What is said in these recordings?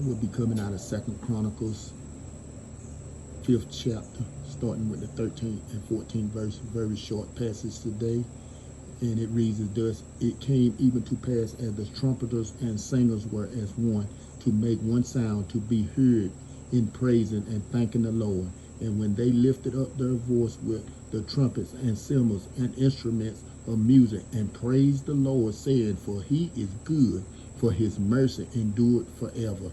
We'll be coming out of 2nd Chronicles, 5th chapter, starting with the 13th and 14th verse. Very short passage today. And it reads as thus: It came even to pass, as the trumpeters and singers were as one, to make one sound, to be heard in praising and thanking the Lord. And when they lifted up their voice with the trumpets and cymbals and instruments of music, and praised the Lord, saying, For he is good, for his mercy endured forever.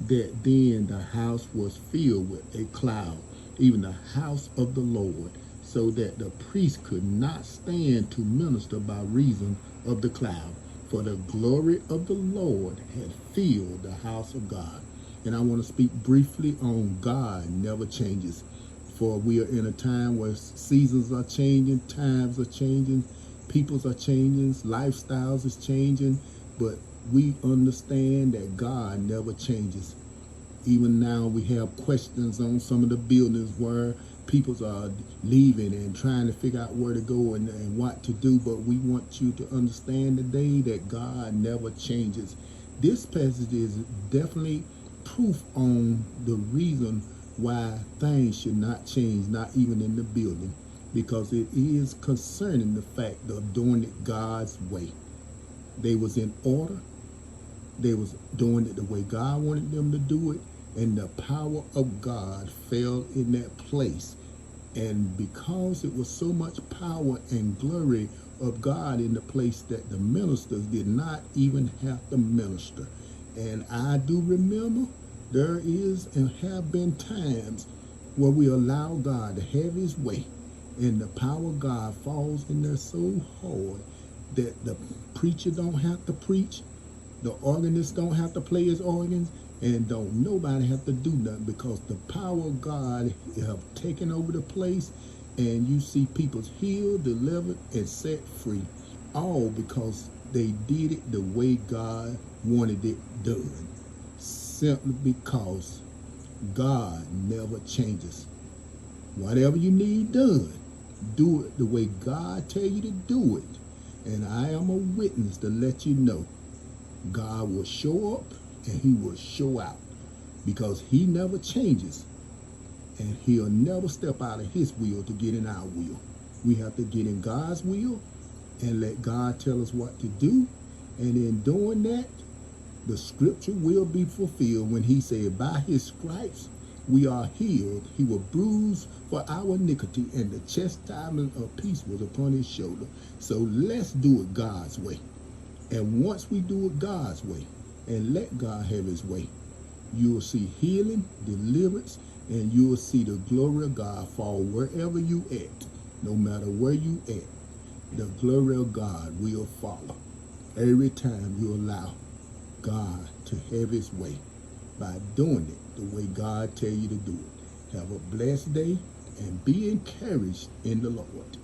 That then the house was filled with a cloud, even the house of the Lord, so that the priest could not stand to minister by reason of the cloud, for the glory of the Lord had filled the house of God. And I want to speak briefly on God never changes. For we are in a time where seasons are changing, times are changing, peoples are changing, lifestyles is changing, but we understand that God never changes. Even now we have questions on some of the buildings where people are leaving and trying to figure out where to go and what to do, but we want you to understand today that God never changes. This passage is definitely proof on the reason why things should not change, not even in the building, because it is concerning the fact of doing it God's way. They was in order. They was doing it the way God wanted them to do it, and the power of God fell in that place. And because it was so much power and glory of God in the place, that the ministers did not even have to minister. And I do remember there is and have been times where we allow God to have his way, and the power of God falls in there so hard that the preacher don't have to preach, the organist don't have to play his organs, and don't nobody have to do nothing, because the power of God have taken over the place, and you see people healed, delivered, and set free, all because they did it the way God wanted it done, simply because God never changes. Whatever you need done, do it the way God tell you to do it. And I am a witness to let you know God will show up and he will show out, because he never changes, and he'll never step out of his will to get in our will. We have to get in God's will and let God tell us what to do, and in doing that, the scripture will be fulfilled when he said, by his stripes we are healed. He was bruised for our iniquity, and the chastisement of peace was upon his shoulder. So let's do it God's way. And once we do it God's way and let God have his way, you will see healing, deliverance, and you will see the glory of God fall wherever you at. No matter where you at, the glory of God will follow every time you allow God to have his way by doing it the way God tell you to do it. Have a blessed day and be encouraged in the Lord.